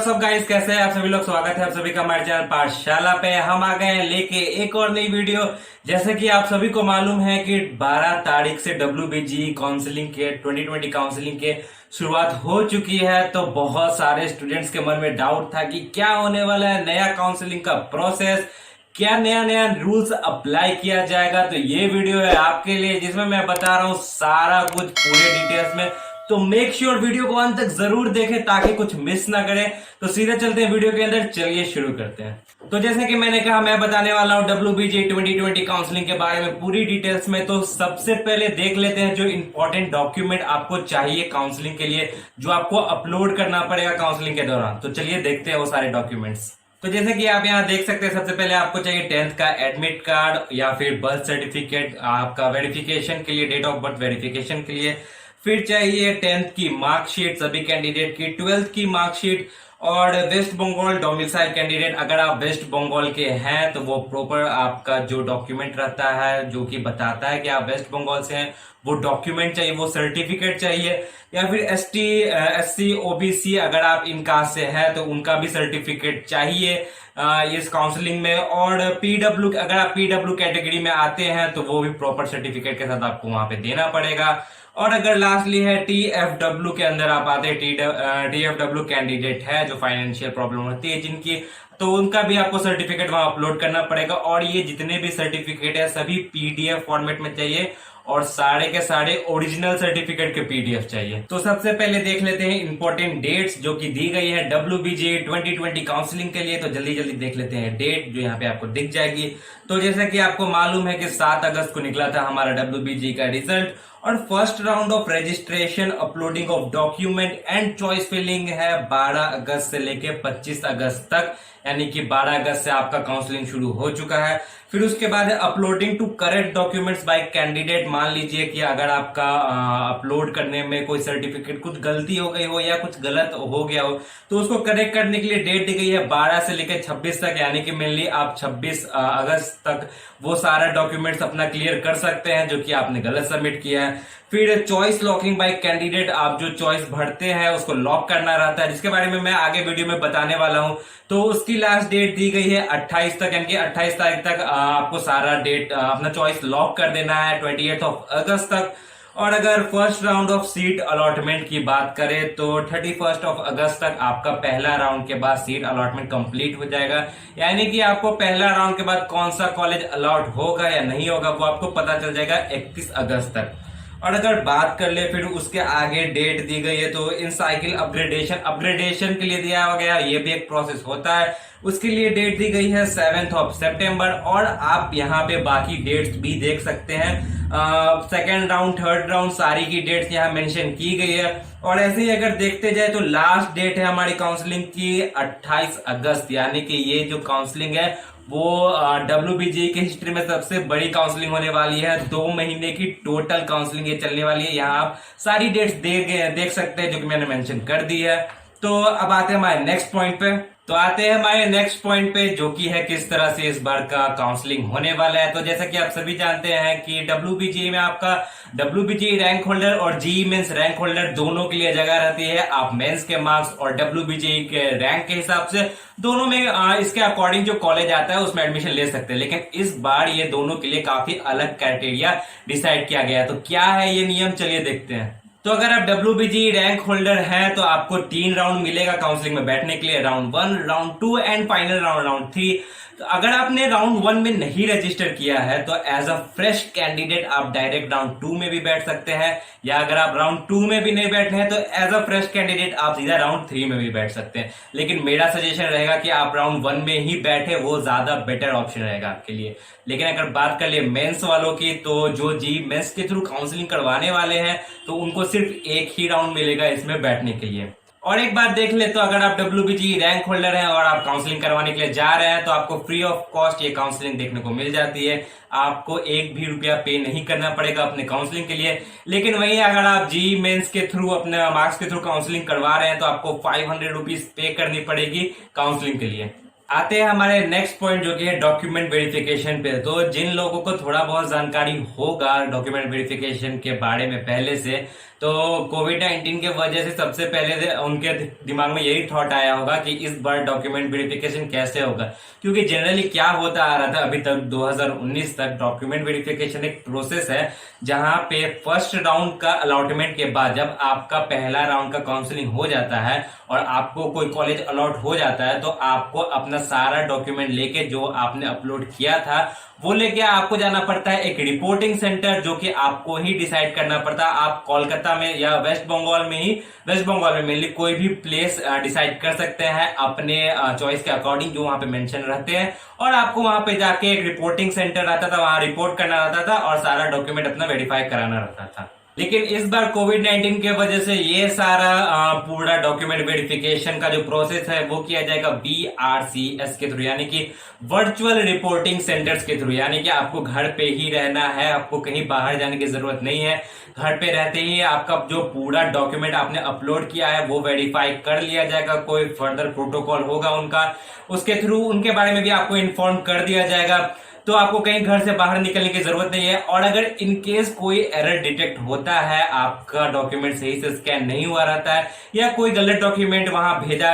WhatsApp guys, कैसे हैं आप सभी लोग। स्वागत है आप सभी का हमारे चैनल पाठशाला पे। हम आ गए हैं लेके एक और नई वीडियो। जैसे कि आप सभी को मालूम है कि 12 तारीख से WBGE काउंसलिंग के 2020 काउंसलिंग के शुरुआत हो चुकी है। तो बहुत सारे स्टूडेंट्स के मन में डाउट था कि क्या होने वाला है नया काउंसलिंग का प्रोसेस, क्या नया नया रूल्स अप्लाई किया जाएगा। तो ये वीडियो है आपके लिए जिसमें मैं बता रहा हूँ सारा कुछ पूरे डिटेल्स में। तो मेक श्योर वीडियो को अंत तक जरूर देखें ताकि कुछ मिस ना करें। तो सीधे चलते हैं वीडियो के अंदर, चलिए शुरू करते हैं। तो जैसे कि मैंने कहा, मैं बताने वाला हूं WBGE 2020 काउंसलिंग के बारे में पूरी डिटेल्स में। तो सबसे पहले देख लेते हैं जो इंपॉर्टेंट डॉक्यूमेंट आपको चाहिए काउंसलिंग के लिए, जो आपको अपलोड करना पड़ेगा काउंसलिंग के दौरान। तो चलिए देखते हैं वो सारे डॉक्यूमेंट्स। तो जैसे कि आप यहाँ देख सकते हैं, सबसे पहले आपको चाहिए 10th का एडमिट कार्ड या फिर बर्थ सर्टिफिकेट आपका वेरिफिकेशन के लिए, डेट ऑफ बर्थ वेरिफिकेशन के लिए। फिर चाहिए 10th की मार्कशीट सभी कैंडिडेट की, 12th की मार्कशीट और वेस्ट बंगाल डोमिसाइल कैंडिडेट अगर आप वेस्ट बंगाल के हैं तो वो प्रॉपर आपका जो डॉक्यूमेंट रहता है जो कि बताता है कि आप वेस्ट बंगाल से हैं, वो डॉक्यूमेंट चाहिए, वो सर्टिफिकेट चाहिए। या फिर ST SC OBC अगर आप इन कास्ट से हैं तो उनका भी सर्टिफिकेट चाहिए इस काउंसलिंग में। और PW अगर आप PW कैटेगरी में आते हैं तो वो भी प्रॉपर सर्टिफिकेट के साथ आपको वहां पे देना पड़ेगा। और अगर लास्टली है TFW के अंदर आप आते हैं, TFW कैंडिडेट है जो फाइनेंशियल प्रॉब्लम होती है जिनकी, तो उनका भी आपको सर्टिफिकेट वहां अपलोड करना पड़ेगा। और ये जितने भी सर्टिफिकेट है सभी PDF फॉर्मेट में चाहिए और सारे के सारे ओरिजिनल सर्टिफिकेट के PDF चाहिए। तो सबसे पहले देख लेते हैं इंपॉर्टेंट डेट्स जो कि दी गई है WBGE 2020 काउंसलिंग के लिए। तो जल्दी जल्दी देख लेते हैं डेट जो यहाँ पे आपको दिख जाएगी। तो जैसा कि आपको मालूम है कि 7 अगस्त को निकला था हमारा WBGE का रिजल्ट और first round of registration, uploading of document and choice filling है 12 अगस्त से लेके 25 अगस्त तक, यानी कि 12 अगस्त से आपका काउंसलिंग शुरू हो चुका है। फिर उसके बाद है uploading to correct documents by candidate. मान लीजिए कि अगर आपका अपलोड करने में कोई सर्टिफिकेट कुछ गलती हो गई हो या कुछ गलत हो गया हो तो उसको करेक्ट करने के लिए डेट दी गई है 12 से लेकर 26 तक, यानी कि मेनली आप 26 अगस्त तक वो सारा डॉक्यूमेंट्स अपना क्लियर कर सकते हैं जो कि आपने गलत सबमिट किया है। फिर चॉइस लॉकिंग बाय कैंडिडेट, आप जो चॉइस भरते हैं उसको लॉक करना रहता है जिसके बारे में मैं आगे वीडियो में बताने वाला हूं। तो उसकी लास्ट डेट दी गई है 28 तक, यानी कि 28 तारीख तक आपको सारा डेट अपना चॉइस लॉक कर देना है 28 अगस्त तक। और अगर first round of seat allotment की बात करें तो 31 अगस्त तक आपका पहला राउंड के बाद सीट अलॉटमेंट कंप्लीट हो जाएगा, यानी कि आपको पहला राउंड के बाद कौन सा कॉलेज अलॉट होगा या नहीं होगा वो आपको पता चल जाएगा 31 अगस्त तक। और अगर बात कर ले फिर उसके आगे डेट दी गई है तो इन साइकिल अपग्रेडेशन के लिए दिया गया, ये भी एक प्रोसेस होता है, उसके लिए डेट दी गई है 7 सितंबर। और आप यहाँ पे बाकी डेट्स भी देख सकते हैं, सेकेंड राउंड, थर्ड राउंड, सारी की डेट्स यहाँ मेंशन की गई है। और ऐसे ही अगर देखते जाए तो लास्ट डेट है हमारी काउंसलिंग की 28 अगस्त, यानी कि ये जो काउंसलिंग है वो WBGE की हिस्ट्री में सबसे बड़ी काउंसलिंग होने वाली है। 2 महीने की टोटल काउंसलिंग ये चलने वाली है। यहाँ आप सारी डेट्स देख सकते हैं जो कि मैंने मेंशन कर दी है। तो अब आते हैं हमारे नेक्स्ट पॉइंट पे। तो आते हैं हमारे नेक्स्ट पॉइंट पे जो कि है किस तरह से इस बार का काउंसलिंग होने वाला है। तो जैसा कि आप सभी जानते हैं कि WBGE में आपका WBGE रैंक होल्डर और GE मेंस रैंक होल्डर दोनों के लिए जगह रहती है। आप मेंस के मार्क्स और WBGE के रैंक के हिसाब से दोनों में इसके अकॉर्डिंग जो कॉलेज आता है उसमें एडमिशन ले सकते हैं। लेकिन इस बार ये दोनों के लिए काफी अलग क्राइटेरिया डिसाइड किया गया है। तो क्या है ये नियम, चलिए देखते हैं। तो अगर आप WBGE रैंक होल्डर हैं तो आपको 3 राउंड मिलेगा काउंसलिंग में बैठने के लिए, round 1, round 2 and final round 3। तो अगर आपने राउंड 1 में नहीं रजिस्टर किया है तो एज अ फ्रेश कैंडिडेट आप डायरेक्ट राउंड 2 में भी बैठ सकते हैं, या अगर आप राउंड 2 में भी नहीं बैठे हैं तो एज अ फ्रेश कैंडिडेट आप सीधा राउंड 3 में भी बैठ सकते हैं। लेकिन मेरा सजेशन रहेगा कि आप राउंड 1 में ही बैठे, वो ज्यादा बेटर ऑप्शन रहेगा आपके लिए। लेकिन अगर बात कर ले मेंस वालों की, तो जो जी मेंस के थ्रू काउंसलिंग करवाने वाले हैं तो उनको सिर्फ एक ही राउंड मिलेगा इसमें बैठने के लिए। और एक बात देख ले, तो अगर आप WBGE रैंक होल्डर हैं और आप काउंसलिंग करवाने के लिए जा रहे हैं तो आपको फ्री ऑफ कॉस्ट ये काउंसलिंग देखने को मिल जाती है। आपको एक भी रुपया पे नहीं करना पड़ेगा अपने काउंसलिंग के लिए। लेकिन वहीं अगर आप GE मेंस के थ्रू अपने मार्क्स के थ्रू काउंसलिंग करवा रहे हैं तो आपको 500 रुपीज पे करनी पड़ेगी काउंसलिंग के लिए। आते हैं हमारे नेक्स्ट पॉइंट जो कि है डॉक्यूमेंट वेरिफिकेशन पे। तो जिन लोगों को थोड़ा बहुत जानकारी होगा डॉक्यूमेंट वेरिफिकेशन के बारे में पहले से, तो कोविड-19 के वजह से सबसे पहले उनके दिमाग में यही थॉट आया होगा कि इस बार डॉक्यूमेंट वेरिफिकेशन कैसे होगा। क्योंकि जनरली क्या होता आ रहा था अभी तक 2019 तक, डॉक्यूमेंट वेरिफिकेशन एक प्रोसेस है जहां पे फर्स्ट राउंड का अलॉटमेंट के बाद जब आपका पहला राउंड का काउंसलिंग हो जाता है और आपको कोई कॉलेज अलॉट हो जाता है, तो आपको अपना सारा डॉक्यूमेंट लेके जो आपने अपलोड किया था वो लेके आपको जाना पड़ता है एक रिपोर्टिंग सेंटर, जो कि आपको ही डिसाइड करना पड़ता है। आप कोलकाता में या वेस्ट बंगाल में मेनली कोई भी प्लेस डिसाइड कर सकते हैं अपने चॉइस के अकॉर्डिंग जो वहां पे मेंशन रहते हैं, और आपको वहां पे जाके एक रिपोर्टिंग सेंटर रहता था, वहां रिपोर्ट करना रहता था और सारा डॉक्यूमेंट अपना वेरीफाई कराना रहता था। लेकिन इस बार कोविड-19 के वजह से ये सारा पूरा डॉक्यूमेंट वेरिफिकेशन का जो प्रोसेस है वो किया जाएगा BRCS के थ्रू, यानी कि वर्चुअल रिपोर्टिंग सेंटर्स के थ्रू। यानी कि आपको घर पे ही रहना है, आपको कहीं बाहर जाने की जरूरत नहीं है। घर पे रहते ही आपका जो पूरा डॉक्यूमेंट आपने अपलोड किया है वो वेरीफाई कर लिया जाएगा। कोई फर्दर प्रोटोकॉल होगा उनका, उसके थ्रू उनके बारे में भी आपको इन्फॉर्म कर दिया जाएगा। तो आपको कहीं घर से बाहर निकलने की जरूरत नहीं है। और अगर इनकेस कोई एरर डिटेक्ट होता है, आपका डॉक्यूमेंट सही से स्कैन नहीं हुआ रहता है या कोई गलत डॉक्यूमेंट वहां भेजा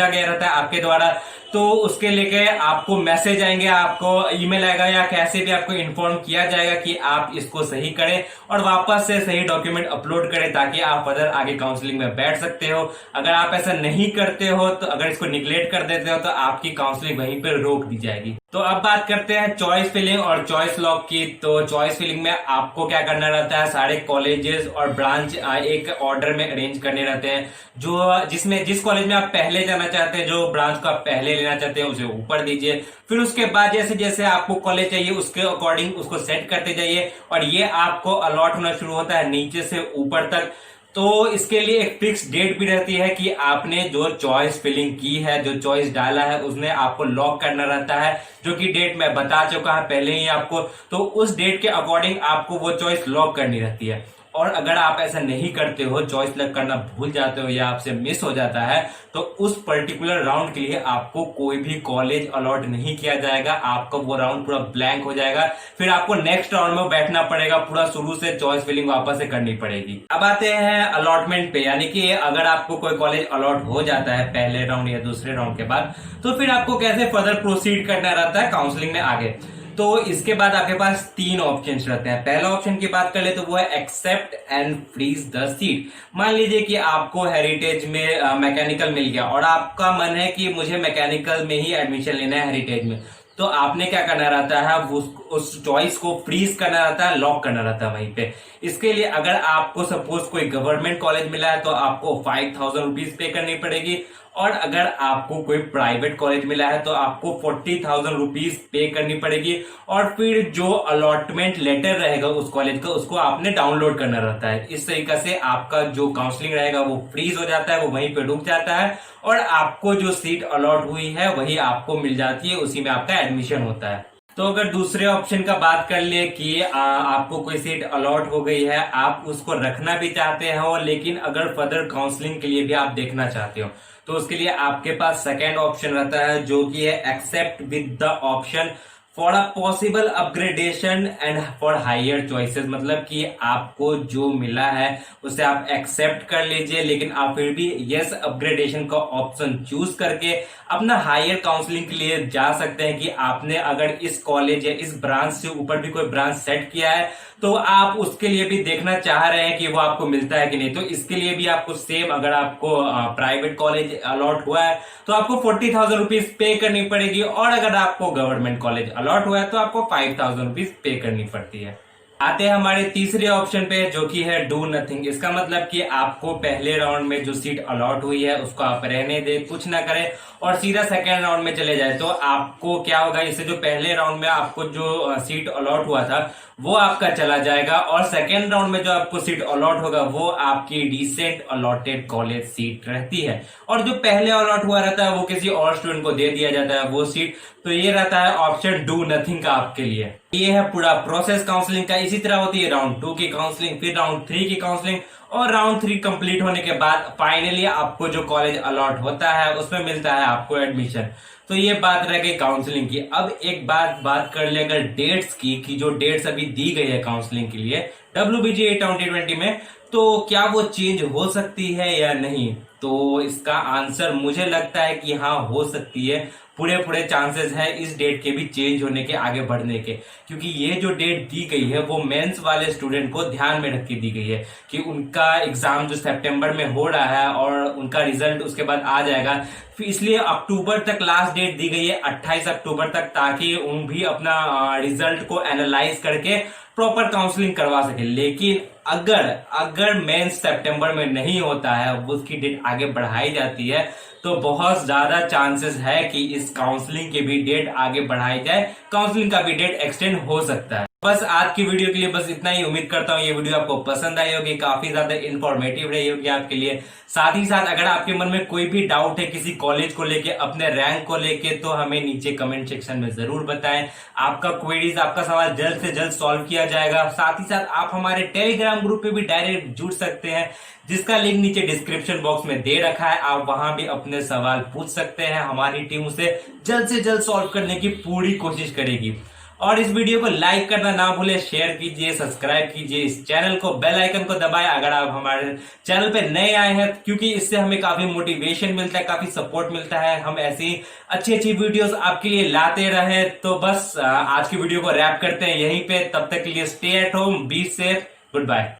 गया रहता है आपके द्वारा, तो उसके लेके आपको मैसेज आएंगे, आपको ईमेल आएगा या कैसे भी आपको इन्फॉर्म किया जाएगा कि आप इसको सही करें और वापस से सही डॉक्यूमेंट अपलोड करें, ताकि आप फर्दर आगे काउंसलिंग में बैठ सकते हो। अगर आप ऐसा नहीं करते हो, तो अगर इसको निगलेक्ट कर देते हो, तो आपकी काउंसलिंग वहीं पर रोक दी जाएगी। तो अब बात करते हैं चॉइस फिलिंग और चॉइस लॉक की। तो चॉइस फिलिंग में आपको क्या करना रहता है, सारे कॉलेजेस और ब्रांच एक ऑर्डर में अरेंज करने रहते हैं, जो जिस कॉलेज में आप पहले जाना चाहते हैं, जो ब्रांच को आप पहले लेना चाहते हैं उसे ऊपर दीजिए। फिर उसके बाद जैसे जैसे आपको कॉलेज चाहिए उसके अकॉर्डिंग उसको सेट करते जाइए, और ये आपको अलॉट होना शुरू होता है नीचे से ऊपर तक। तो इसके लिए एक फिक्स डेट भी रहती है कि आपने जो चॉइस फिलिंग की है, जो चॉइस डाला है, उसने आपको लॉक करना रहता है, जो कि डेट मैं बता चुका है पहले ही आपको। तो उस डेट के अकॉर्डिंग आपको वो चॉइस लॉक करनी रहती है। और अगर आप ऐसा नहीं करते हो, चॉइस लॉक करना भूल जाते हो या आपसे मिस हो जाता है, तो उस पर्टिकुलर राउंड के लिए आपको कोई भी कॉलेज अलॉट नहीं किया जाएगा। आपका वो राउंड पूरा ब्लैंक हो जाएगा। फिर आपको नेक्स्ट राउंड में बैठना पड़ेगा, पूरा शुरू से चॉइस फिलिंग वापस से करनी पड़ेगी। अब आते हैं अलॉटमेंट पे, यानी कि अगर आपको कोई कॉलेज अलॉट हो जाता है पहले राउंड या दूसरे राउंड के बाद, तो फिर आपको कैसे फर्दर प्रोसीड करना रहता है काउंसलिंग में आगे। तो इसके बाद आपके पास 3 ऑप्शन रहते हैं। पहला ऑप्शन की बात कर ले तो वो है accept and freeze the seat. मान लीजिए कि आपको हेरिटेज में मैकेनिकल मिल गया और आपका मन है कि मुझे मैकेनिकल में ही एडमिशन लेना है हेरिटेज में, तो आपने क्या करना रहता है, उस चॉइस को फ्रीज करना रहता है, लॉक करना रहता है वहीं पे। इसके लिए अगर आपको सपोज कोई गवर्नमेंट कॉलेज मिला है तो आपको 5000 रुपीज पे करनी पड़ेगी, और अगर आपको कोई प्राइवेट कॉलेज मिला है तो आपको 40,000 रुपीज पे करनी पड़ेगी। और फिर जो अलॉटमेंट लेटर रहेगा उस कॉलेज का, उसको आपने डाउनलोड करना रहता है। इस तरीके से आपका जो काउंसलिंग रहेगा वो फ्रीज हो जाता है, वो वहीं पे रुक जाता है, और आपको जो सीट अलॉट हुई है वही आपको मिल जाती है, उसी में आपका एडमिशन होता है। तो अगर दूसरे ऑप्शन का बात कर लिए कि आपको कोई सीट अलॉट हो गई है, आप उसको रखना भी चाहते हो, लेकिन अगर फर्दर काउंसलिंग के लिए भी आप देखना चाहते हो, तो उसके लिए आपके पास सेकेंड ऑप्शन रहता है, जो कि है accept with the option for a possible upgradation and for higher choices. मतलब कि आपको जो मिला है उसे आप एक्सेप्ट कर लीजिए, लेकिन आप फिर भी यस अपग्रेडेशन का ऑप्शन चूज करके अपना हायर काउंसलिंग के लिए जा सकते हैं। कि आपने अगर इस कॉलेज या इस ब्रांच से ऊपर भी कोई ब्रांच सेट किया है, तो आप उसके लिए भी देखना चाह रहे हैं कि वो आपको मिलता है कि नहीं। तो इसके लिए भी आपको सेम, अगर आपको प्राइवेट कॉलेज अलॉट हुआ है तो आपको 40,000 रुपीज पे करनी पड़ेगी, और अगर आपको गवर्नमेंट कॉलेज अलॉट हुआ है तो आपको 5,000 रुपीज पे करनी पड़ती है। आते हैं हमारे तीसरे ऑप्शन पे, जो कि है डू नथिंग। इसका मतलब कि आपको पहले राउंड में जो सीट अलॉट हुई है उसको आप रहने दें, कुछ ना करें और सीधा सेकेंड राउंड में चले जाए। तो आपको क्या होगा, इससे जो पहले राउंड में आपको जो सीट अलॉट हुआ था वो आपका चला जाएगा, और सेकेंड राउंड में जो आपको सीट अलॉट होगा वो आपकी रिसेंट अलॉटेड कॉलेज सीट रहती है, और जो पहले अलॉट हुआ रहता है वो किसी और स्टूडेंट को दे दिया जाता है वो सीट। तो ये रहता है ऑप्शन डू नथिंग का आपके लिए। ये है पूरा प्रोसेस काउंसलिंग का। इसी तरह होती है राउंड 2 की काउंसलिंग, फिर राउंड 3 की काउंसलिंग, और राउंड 3 कंप्लीट होने के बाद फाइनली आपको जो कॉलेज अलॉट होता है उसमें मिलता है आपको एडमिशन। तो ये बात रह गई काउंसलिंग की। अब एक बात कर ले अगर डेट्स की, कि जो डेट्स अभी दी गई है काउंसलिंग के लिए WBGE 2020 में, तो क्या वो चेंज हो सकती है या नहीं? तो इसका आंसर मुझे लगता है कि हाँ, हो सकती है। पूरे पूरे चांसेस है इस डेट के भी चेंज होने के, आगे बढ़ने के, क्योंकि ये जो डेट दी गई है वो मेंस वाले स्टूडेंट को ध्यान में रख के दी गई है कि उनका एग्जाम जो सितंबर में हो रहा है और उनका रिजल्ट उसके बाद आ जाएगा, फिर इसलिए अक्टूबर तक लास्ट डेट दी गई है, 28 अक्टूबर तक, ताकि उन भी अपना रिजल्ट को एनालाइज करके प्रॉपर काउंसलिंग करवा सके। लेकिन अगर अगर मेंस सितंबर में नहीं होता है, उसकी डेट आगे बढ़ाई जाती है, तो बहुत ज्यादा चांसेस है कि इस काउंसलिंग की भी डेट आगे बढ़ाई जाए, काउंसलिंग का भी डेट एक्सटेंड हो सकता है। बस आज की वीडियो के लिए बस इतना ही। उम्मीद करता हूँ ये वीडियो आपको पसंद आई होगी, काफी ज्यादा इंफॉर्मेटिव रही होगी आपके लिए। साथ ही साथ अगर आपके मन में कोई भी डाउट है किसी कॉलेज को लेके, अपने रैंक को लेके, तो हमें नीचे कमेंट सेक्शन में जरूर बताएं। आपका क्वेरीज, आपका सवाल जल्द से जल्द सॉल्व किया जाएगा। साथ ही साथ आप हमारे टेलीग्राम ग्रुप पे भी डायरेक्ट जुड़ सकते हैं, जिसका लिंक नीचे डिस्क्रिप्शन बॉक्स में दे रखा है। आप वहां भी अपने सवाल पूछ सकते हैं, हमारी टीम उसे जल्द से जल्द सॉल्व करने की पूरी कोशिश करेगी। और इस वीडियो को लाइक करना ना भूले, शेयर कीजिए, सब्सक्राइब कीजिए इस चैनल को, बेल आइकन को दबाएं अगर आप हमारे चैनल पे नए आए हैं, क्योंकि इससे हमें काफी मोटिवेशन मिलता है, काफी सपोर्ट मिलता है। हम ऐसी अच्छी अच्छी वीडियोस आपके लिए लाते रहे। तो बस आज की वीडियो को रैप करते हैं यहीं पे। तब तक के लिए stay at home, be safe, good bye.